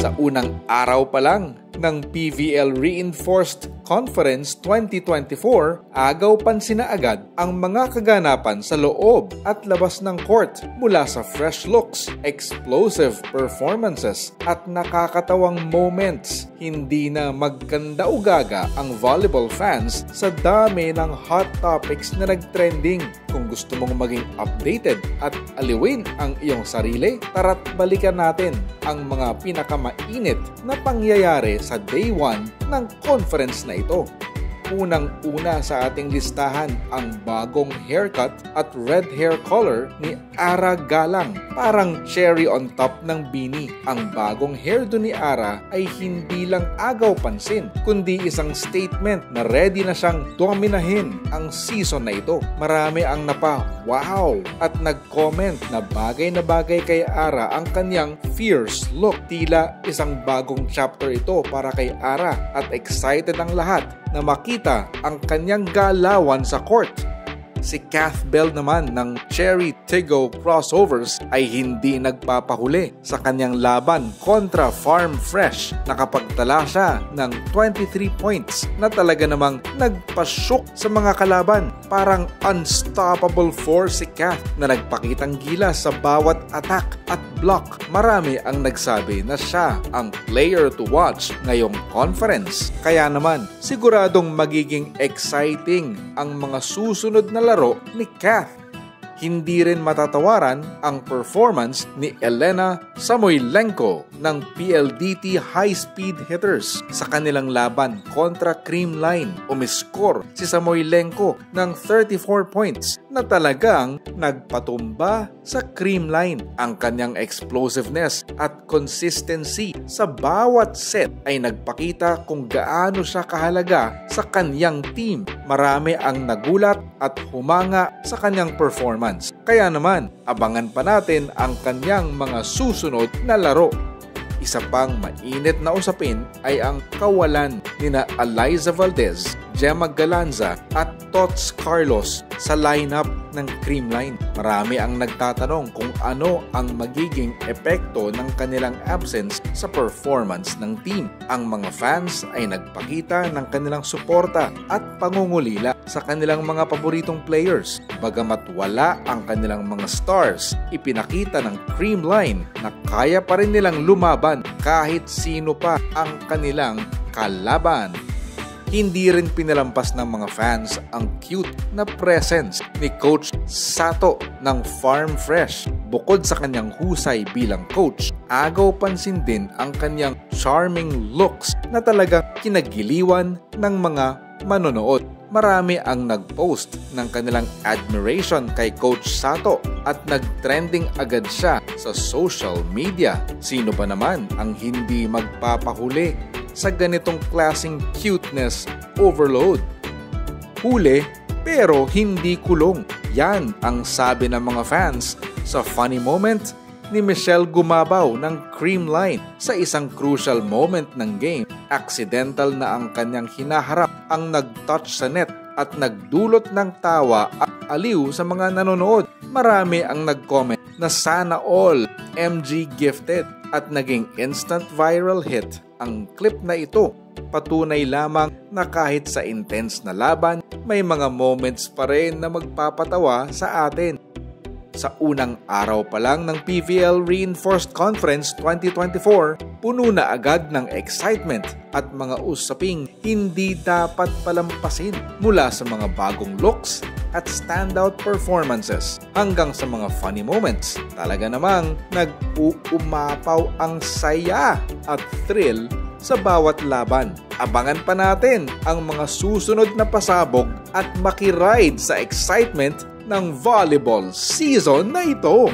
Sa unang araw pa lang ng PVL Reinforced Conference 2024, agaw pansin na agad ang mga kaganapan sa loob at labas ng court mula sa fresh looks, explosive performances at nakakatawang moments. Hindi na magkanda-ugaga ang volleyball fans sa dami ng hot topics na nagtrending. Kung gusto mong maging updated at aliwin ang iyong sarili, tara't balikan natin ang mga pinakamainit na pangyayari sa day 1 ng conference na ito. Unang-una sa ating listahan ang bagong haircut at red hair color ni Ara Galang. Parang cherry on top ng bini. Ang bagong hairdo ni Ara ay hindi lang agaw pansin, kundi isang statement na ready na siyang dominahin ang season na ito. Marami ang wow at nag-comment na bagay kay Ara ang kanyang fierce look. Tila isang bagong chapter ito para kay Ara at excited ang lahat na makita ang kanyang galawan sa court. Si Kath Bell naman ng Cherry Tigo Crossovers ay hindi nagpapahuli sa kanyang laban kontra Farm Fresh. Nakapagtala siya ng 23 points na talaga namang nagpasyok sa mga kalaban. Parang unstoppable force si Kath na nagpakitang gilas sa bawat attack at block. Marami ang nagsabi na siya ang player to watch ngayong conference. Kaya naman, siguradong magiging exciting ang mga susunod na laro ni Kath. Hindi rin matatawaran ang performance ni Elena Samoylenko ng PLDT High Speed Hitters sa kanilang laban kontra Creamline. Umiskor si Samoylenko ng 34 points na talagang nagpatumba sa Creamline. Ang kanyang explosiveness at consistency sa bawat set ay nagpakita kung gaano siya kahalaga sa kanyang team. Marami ang nagulat at humanga sa kanyang performance. Kaya naman, abangan pa natin ang kanyang mga susunod na laro. Isa pang mainit na usapin ay ang kawalan nina Eliza Valdez, Gemma Galanza at Tots Carlos sa lineup ng Creamline. Marami ang nagtatanong kung ano ang magiging epekto ng kanilang absence sa performance ng team. Ang mga fans ay nagpakita ng kanilang suporta at pangungulila sa kanilang mga paboritong players. Bagamat wala ang kanilang mga stars, ipinakita ng Creamline na kaya pa rin nilang lumaban kahit sino pa ang kanilang kalaban. Hindi rin pinalampas ng mga fans ang cute na presence ni Coach Sato ng Farm Fresh. Bukod sa kanyang husay bilang coach, agaw pansin din ang kanyang charming looks na talagang kinagiliwan ng mga manonood. Marami ang nag-post ng kanilang admiration kay Coach Sato at nag-trending agad siya sa social media. Sino ba naman ang hindi magpapahuli sa ganitong klaseng cuteness overload? Huli pero hindi kulong. Yan ang sabi ng mga fans sa funny moment ni Michelle Gumabaw ng Creamline. Sa isang crucial moment ng game, accidental na ang kanyang hinaharap ang nag-touch sa net at nagdulot ng tawa at aliw sa mga nanonood. Marami ang nag-comment na sana all MG gifted at naging instant viral hit ang clip na ito. Patunay lamang na kahit sa intense na laban, may mga moments pa rin na magpapatawa sa atin. Sa unang araw pa lang ng PVL Reinforced Conference 2024, puno na agad ng excitement at mga usaping hindi dapat palampasin, mula sa mga bagong looks at standout performances hanggang sa mga funny moments. Talaga namang nag-uumapaw ang saya at thrill sa bawat laban. Abangan pa natin ang mga susunod na pasabog at makiride sa excitement ng volleyball season na ito.